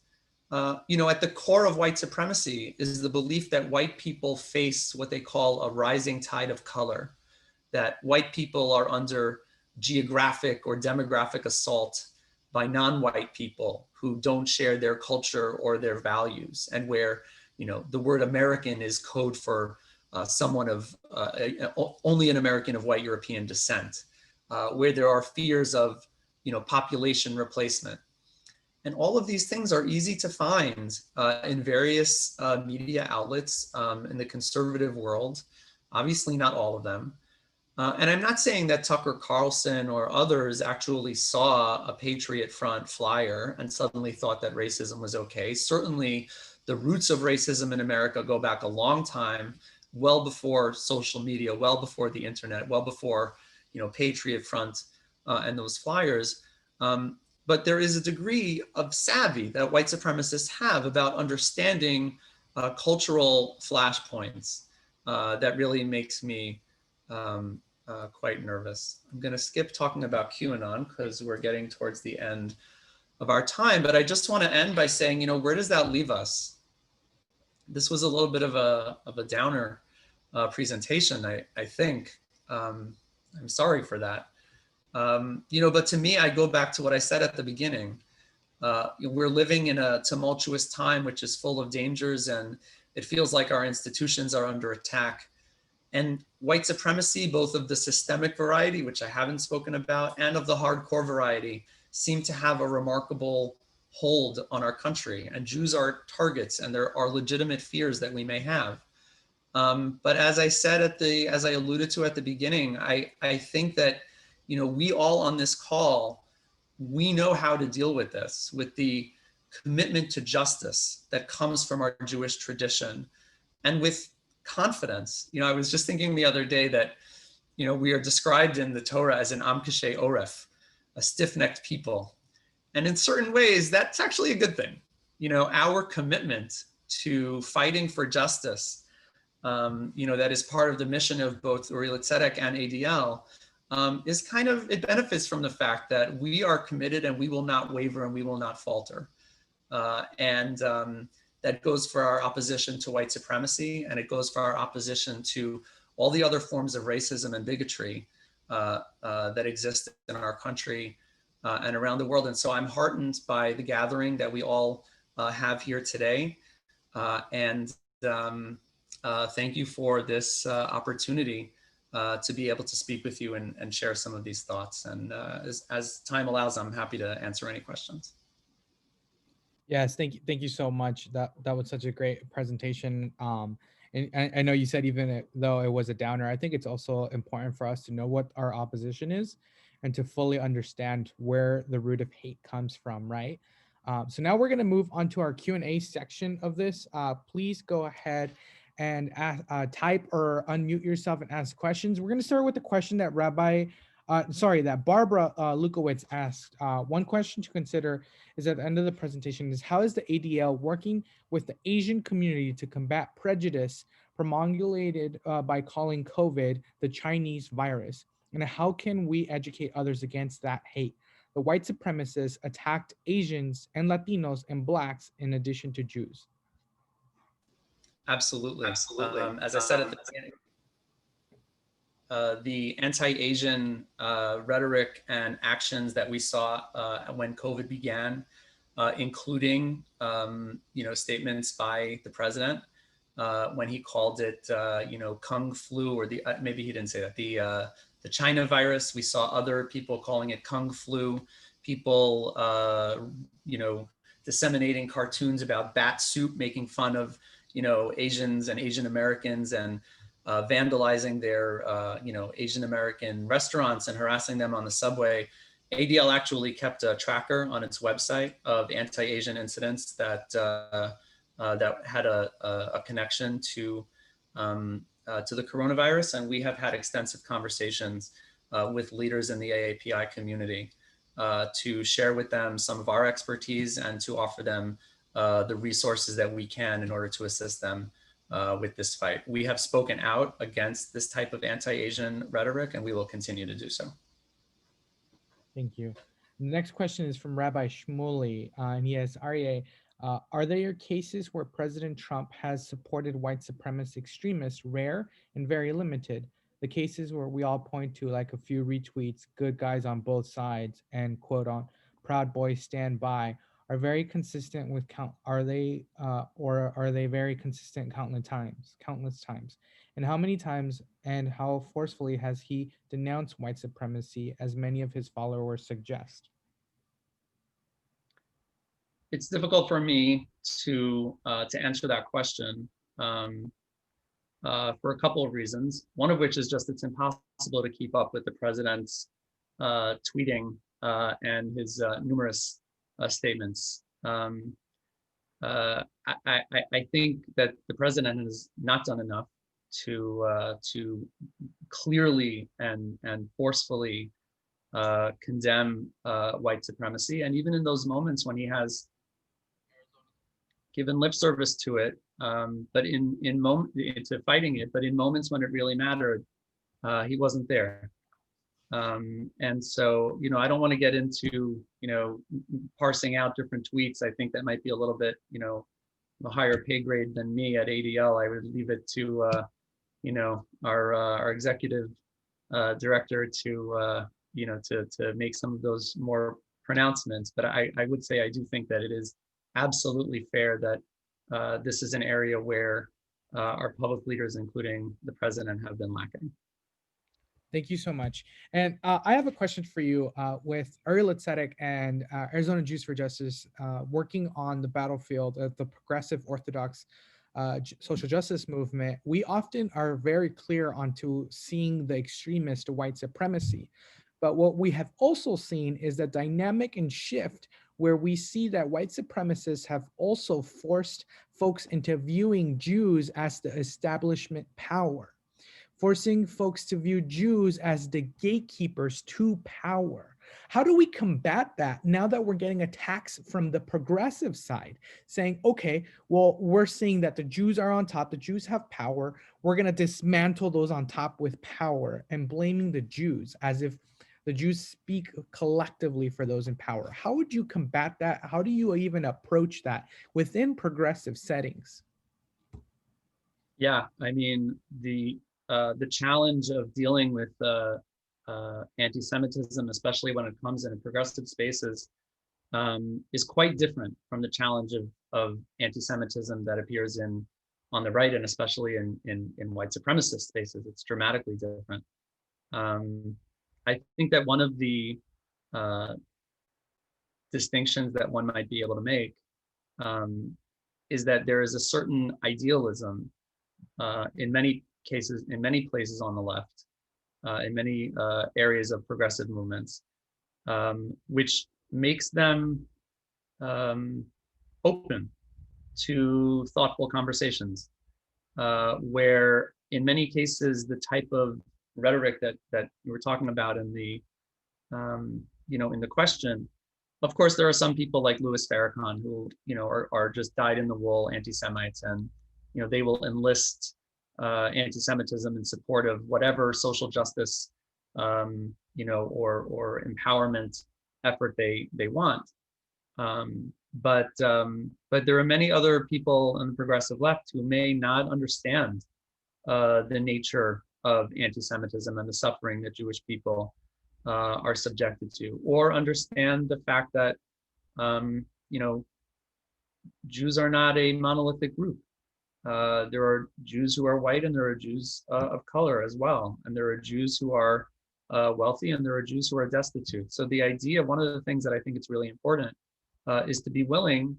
You know, at the core of white supremacy is the belief that white people face what they call a rising tide of color, that white people are under geographic or demographic assault by non-white people who don't share their culture or their values, and where, you know, the word American is code for someone of only an American of white European descent, where there are fears of, you know, population replacement. And all of these things are easy to find in various media outlets in the conservative world, obviously not all of them. And I'm not saying that Tucker Carlson or others actually saw a Patriot Front flyer and suddenly thought that racism was okay. Certainly the roots of racism in America go back a long time, well before social media, well before the internet, well before, you know, Patriot Front and those flyers. But there is a degree of savvy that white supremacists have about understanding cultural flashpoints that really makes me quite nervous. I'm going to skip talking about QAnon because we're getting towards the end of our time, but I just want to end by saying, you know, where does that leave us? This was a little bit of a downer presentation, I think. I'm sorry for that. You know, but to me, I go back to what I said at the beginning. We're living in a tumultuous time, which is full of dangers, and it feels like our institutions are under attack. And white supremacy, both of the systemic variety, which I haven't spoken about, and of the hardcore variety, seem to have a remarkable hold on our country. And Jews are targets, and there are legitimate fears that we may have. But as I said as I alluded to at the beginning, I think that, you know, we all on this call, we know how to deal with this, with the commitment to justice that comes from our Jewish tradition, and with confidence. You know, I was just thinking the other day that, you know, we are described in the Torah as an Am Kashay Oref, a stiff-necked people. And in certain ways, that's actually a good thing. You know, our commitment to fighting for justice, you know, that is part of the mission of both Aryeh Tuchman and ADL, is kind of, it benefits from the fact that we are committed and we will not waver and we will not falter. That goes for our opposition to white supremacy, and it goes for our opposition to all the other forms of racism and bigotry that exist in our country and around the world. And so I'm heartened by the gathering that we all have here today. Thank you for this opportunity to be able to speak with you and share some of these thoughts. And as time allows, I'm happy to answer any questions. Yes, thank you so much. That was such a great presentation. And I know you said even though it was a downer, I think it's also important for us to know what our opposition is and to fully understand where the root of hate comes from, right? So now we're going to move on to our Q&A section of this. Please go ahead and type or unmute yourself and ask questions. We're going to start with the question that that Barbara Lukowitz asked. One question to consider is at the end of the presentation is, how is the ADL working with the Asian community to combat prejudice promulgated by calling COVID the Chinese virus? And how can we educate others against that hate? The white supremacists attacked Asians and Latinos and Blacks in addition to Jews. Absolutely. As I said at the beginning, the anti-Asian rhetoric and actions that we saw when COVID began, including you know, statements by the president, when he called it, Kung flu, or maybe he didn't say that, the China virus. We saw other people calling it Kung flu. People, disseminating cartoons about bat soup, making fun of, Asians and Asian Americans, and vandalizing their, Asian American restaurants and harassing them on the subway. ADL actually kept a tracker on its website of anti-Asian incidents that had a connection to the coronavirus, and we have had extensive conversations with leaders in the AAPI community to share with them some of our expertise and to offer them the resources that we can in order to assist them with this fight. We have spoken out against this type of anti-Asian rhetoric, and we will continue to do so. Thank you. The next question is from Rabbi Shmuley, and he asks, Aryeh, are there cases where President Trump has supported white supremacist extremists rare and very limited? The cases where we all point to, like a few retweets, good guys on both sides, and quote on Proud Boys stand by, are very consistent with are they very consistent countless times? And how many times and how forcefully has he denounced white supremacy, as many of his followers suggest? It's difficult for me to answer that question for a couple of reasons. One of which is just it's impossible to keep up with the president's tweeting and his numerous statements. I think that the president has not done enough to clearly and forcefully condemn white supremacy, and even in those moments when he has given lip service to it, but to fighting it, but in moments when it really mattered, he wasn't there. And so, I don't want to get into, parsing out different tweets. I think that might be a little bit, a higher pay grade than me at ADL. I would leave it to, our executive director to, to make some of those more pronouncements. But I would say I do think that it is absolutely fair that this is an area where our public leaders, including the president, have been lacking. Thank you so much. And I have a question for you. With Aryeh Tuchman and Arizona Jews for Justice working on the battlefield of the progressive Orthodox social justice movement, we often are very clear onto seeing the extremist white supremacy. But what we have also seen is the dynamic and shift where we see that white supremacists have also forced folks into viewing Jews as the establishment power, forcing folks to view Jews as the gatekeepers to power. How do we combat that now that we're getting attacks from the progressive side saying, okay, well, we're seeing that the Jews are on top, the Jews have power, we're going to dismantle those on top with power, and blaming the Jews as if the Jews speak collectively for those in power? How would you combat that? How do you even approach that within progressive settings? Yeah, I mean, the challenge of dealing with anti-Semitism, especially when it comes in progressive spaces, is quite different from the challenge of anti-Semitism that appears on the right, and especially in white supremacist spaces. It's dramatically different. I think that one of the distinctions that one might be able to make is that there is a certain idealism in many cases, in many places on the left, in many areas of progressive movements, which makes them open to thoughtful conversations, where in many cases the type of rhetoric that you were talking about in the in the question, of course there are some people like Louis Farrakhan who are just dyed-in-the-wool anti-Semites, and they will enlist anti-Semitism in support of whatever social justice or empowerment effort they want. But there are many other people on the progressive left who may not understand the nature of anti-Semitism and the suffering that Jewish people are subjected to, or understand the fact that Jews are not a monolithic group, There are Jews who are white, and there are Jews of color as well. And there are Jews who are wealthy, and there are Jews who are destitute. So the idea, one of the things that I think it's really important is to be willing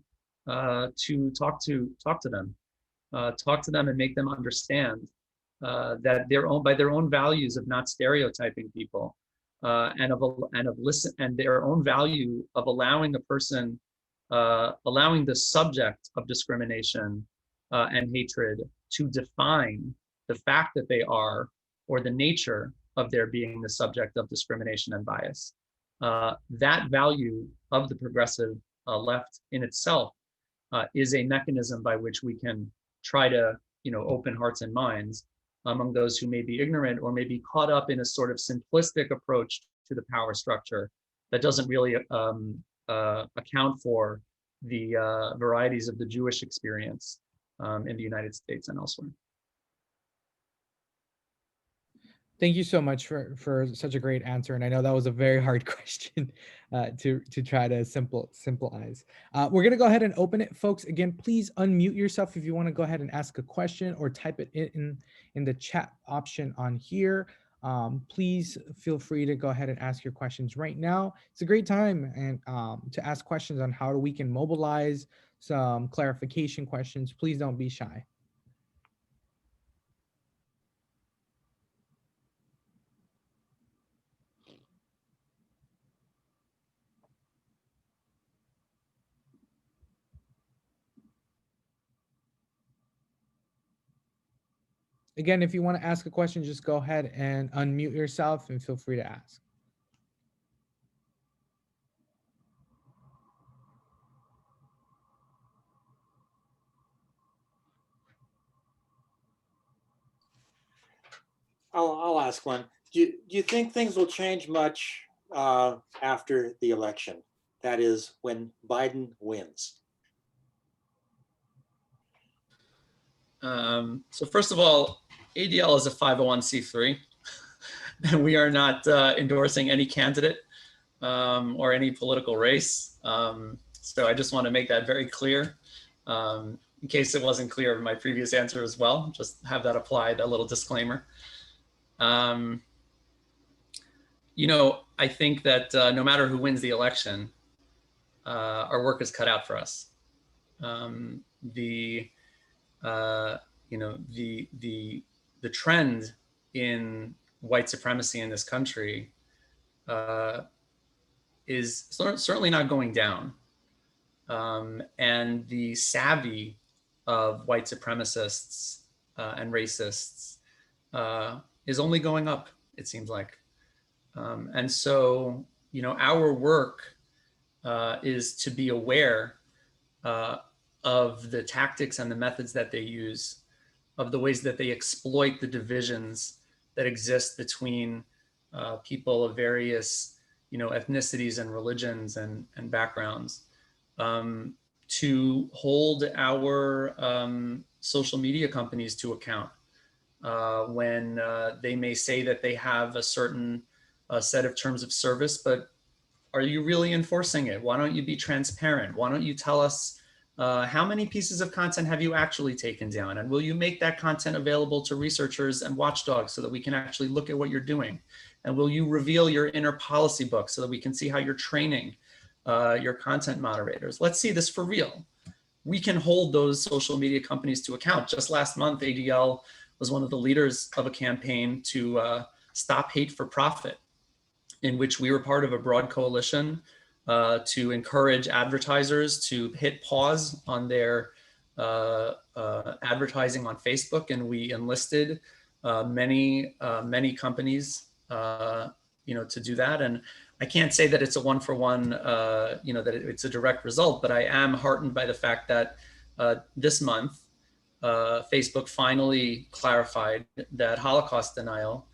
to talk to them, and make them understand that by their own values of not stereotyping people, and their own value of allowing the person, allowing the subject of discrimination and hatred to define the fact that they are, or the nature of their being the subject of discrimination and bias. That value of the progressive left in itself is a mechanism by which we can try to, open hearts and minds among those who may be ignorant or may be caught up in a sort of simplistic approach to the power structure that doesn't really account for the varieties of the Jewish experience in the United States and elsewhere. Thank you so much for such a great answer. And I know that was a very hard question to try to simplify. We're going to go ahead and open it, folks. Again, please unmute yourself if you want to go ahead and ask a question, or type it in the chat option on here. Please feel free to go ahead and ask your questions right now. It's a great time and to ask questions on how we can mobilize some clarification questions. Please don't be shy. Again, if you want to ask a question, just go ahead and unmute yourself and feel free to ask. I'll ask one. Do you think things will change much after the election? That is, when Biden wins. So first of all, ADL is a 501c3, and we are not endorsing any candidate or any political race. So I just want to make that very clear. In case it wasn't clear in my previous answer as well, just have that applied, a little disclaimer. I think that no matter who wins the election, our work is cut out for us. The trend in white supremacy in this country is certainly not going down. And the savvy of white supremacists and racists is only going up, it seems like. And so, our work is to be aware of the tactics and the methods that they use, of the ways that they exploit the divisions that exist between people of various, ethnicities and religions and backgrounds, to hold our social media companies to account when they may say that they have a certain set of terms of service, but are you really enforcing it? Why don't you be transparent? Why don't you tell us how many pieces of content have you actually taken down? And will you make that content available to researchers and watchdogs so that we can actually look at what you're doing? And will you reveal your inner policy book so that we can see how you're training your content moderators? Let's see this for real. We can hold those social media companies to account. Just last month, ADL was one of the leaders of a campaign to stop hate for profit, in which we were part of a broad coalition to encourage advertisers to hit pause on their advertising on Facebook. And we enlisted many companies, to do that. And I can't say that it's a one-for-one, that it's a direct result, but I am heartened by the fact that this month, Facebook finally clarified that Holocaust denial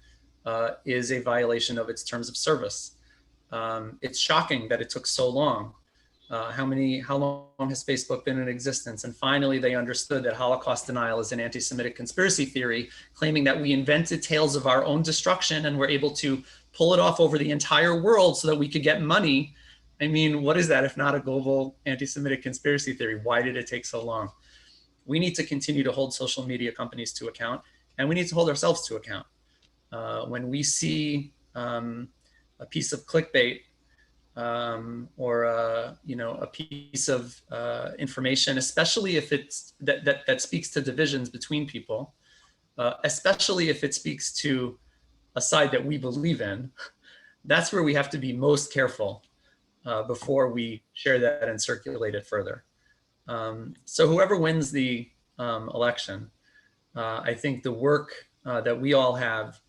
is a violation of its terms of service. It's shocking that it took so long. How long has Facebook been in existence? And finally, they understood that Holocaust denial is an anti-Semitic conspiracy theory, claiming that we invented tales of our own destruction and were able to pull it off over the entire world so that we could get money. I mean, what is that if not a global anti-Semitic conspiracy theory? Why did it take so long? we need to continue to hold social media companies to account, and we need to hold ourselves to account. When we see a piece of clickbait or a piece of information, especially if it's that speaks to divisions between people, especially if it speaks to a side that we believe in, that's where we have to be most careful before we share that and circulate it further. So whoever wins the election, I think the work that we all have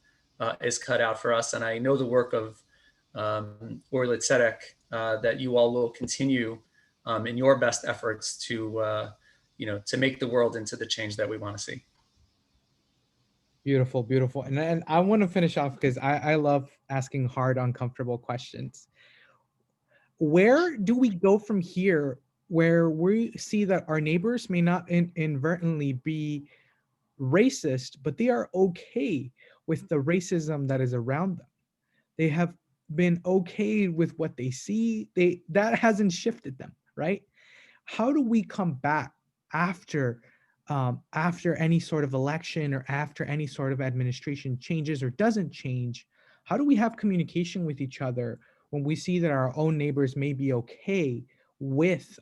is cut out for us. And I know the work of Aryeh Tuchman that you all will continue in your best efforts to, to make the world into the change that we want to see. Beautiful, beautiful. And I want to finish off because I love asking hard, uncomfortable questions. Where do we go from here where we see that our neighbors may not inadvertently be racist, but they are okay with the racism that is around them? They have been okay with what they see. That hasn't shifted them, right? How do we come back after any sort of election or after any sort of administration changes or doesn't change? How do we have communication with each other when we see that our own neighbors may be okay with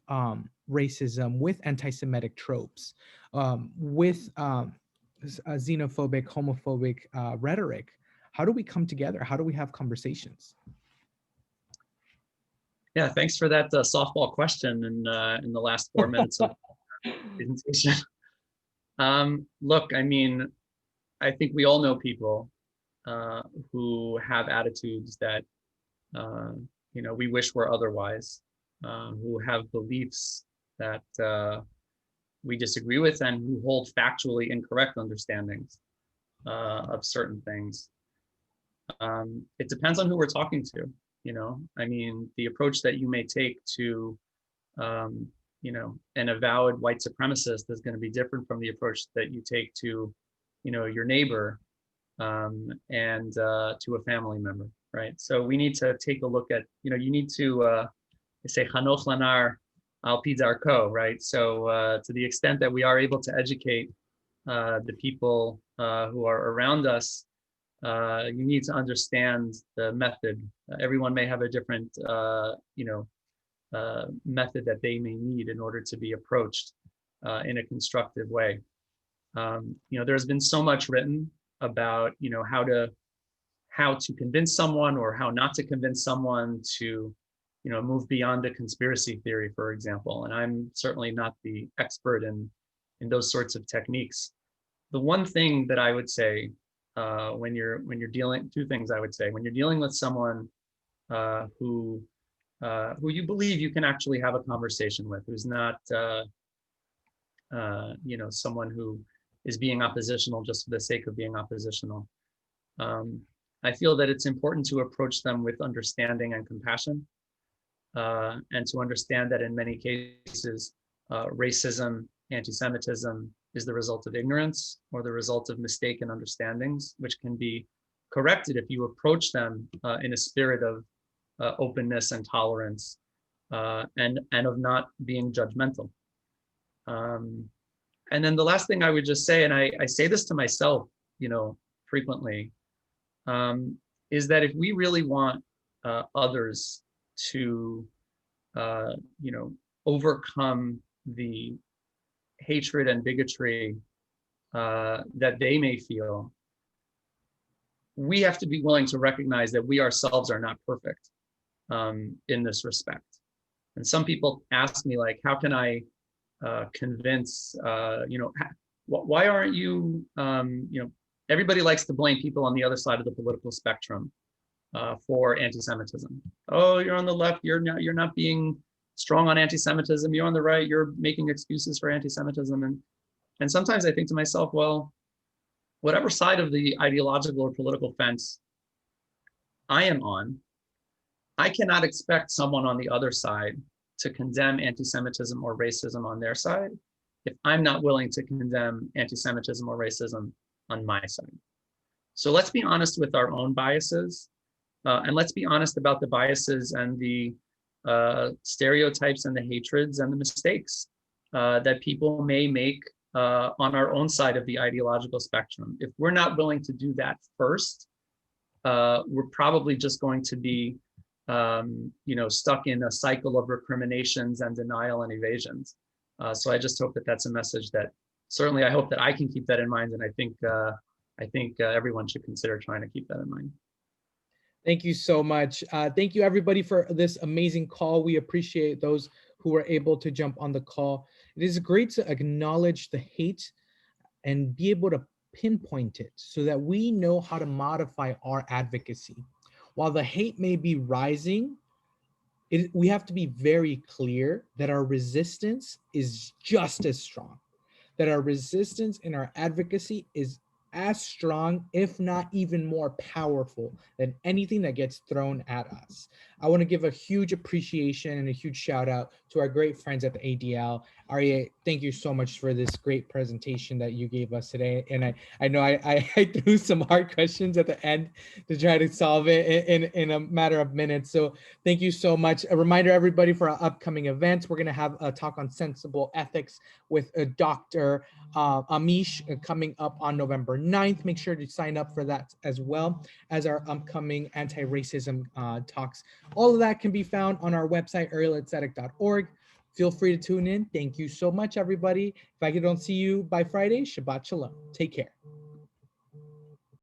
racism, with anti-Semitic tropes, with xenophobic, homophobic rhetoric? How do we come together? How do we have conversations? Yeah, thanks for that softball question in the last 4 minutes of the presentation. Look, I mean, I think we all know people who have attitudes that, we wish were otherwise, who have beliefs that we disagree with, and who hold factually incorrect understandings of certain things. It depends on who we're talking to. I mean, the approach that you may take to, an avowed white supremacist is going to be different from the approach that you take to, your neighbor and to a family member, right? So we need to take a look at, you need to, they say, Chanoch lanar al pi darko, right? So to the extent that we are able to educate the people who are around us, you need to understand the method. Everyone may have a different, method that they may need in order to be approached in a constructive way. There's been so much written about, how to convince someone or how not to convince someone to, move beyond a conspiracy theory, for example. And I'm certainly not the expert in those sorts of techniques. The one thing that I would say when you're dealing, two things I would say when you're dealing with someone who you believe you can actually have a conversation with, who's not someone who is being oppositional just for the sake of being oppositional. I feel that it's important to approach them with understanding and compassion, and to understand that in many cases, racism, anti-Semitism is the result of ignorance or the result of mistaken understandings, which can be corrected if you approach them in a spirit of openness and tolerance, and of not being judgmental. And then the last thing I would just say, and I say this to myself, frequently, is that if we really want others to, overcome the hatred and bigotry that they may feel, we have to be willing to recognize that we ourselves are not perfect in this respect. And some people ask me, like, how can I convince, why aren't you, everybody likes to blame people on the other side of the political spectrum for anti-Semitism. Oh, you're on the left, you're not being strong on anti-Semitism. You're on the right, you're making excuses for anti-Semitism. And sometimes I think to myself, well, whatever side of the ideological or political fence I am on, I cannot expect someone on the other side to condemn anti-Semitism or racism on their side if I'm not willing to condemn anti-Semitism or racism on my side. So let's be honest with our own biases, and let's be honest about the biases and the stereotypes and the hatreds and the mistakes that people may make on our own side of the ideological spectrum. If we're not willing to do that first, we're probably just going to be, stuck in a cycle of recriminations and denial and evasions. So I just hope that that's a message that certainly I hope that I can keep that in mind, and I think everyone should consider trying to keep that in mind. Thank you so much. Thank you everybody for this amazing call. We appreciate those who were able to jump on the call. It is great to acknowledge the hate and be able to pinpoint it so that we know how to modify our advocacy. While the hate may be rising, we have to be very clear that our resistance is just as strong, that our resistance and our advocacy is as strong, if not even more powerful than anything that gets thrown at us. I want to give a huge appreciation and a huge shout out to our great friends at the ADL. Arya, thank you so much for this great presentation that you gave us today. And I know I threw some hard questions at the end to try to solve it in a matter of minutes. So thank you so much. A reminder, everybody, for our upcoming events, we're going to have a talk on sensible ethics with Dr. Amish coming up on November 9th. Make sure to sign up for that as well as our upcoming anti-racism talks. All of that can be found on our website, aryeh.org. Feel free to tune in. Thank you so much, everybody. If I don't see you by Friday, Shabbat Shalom. Take care.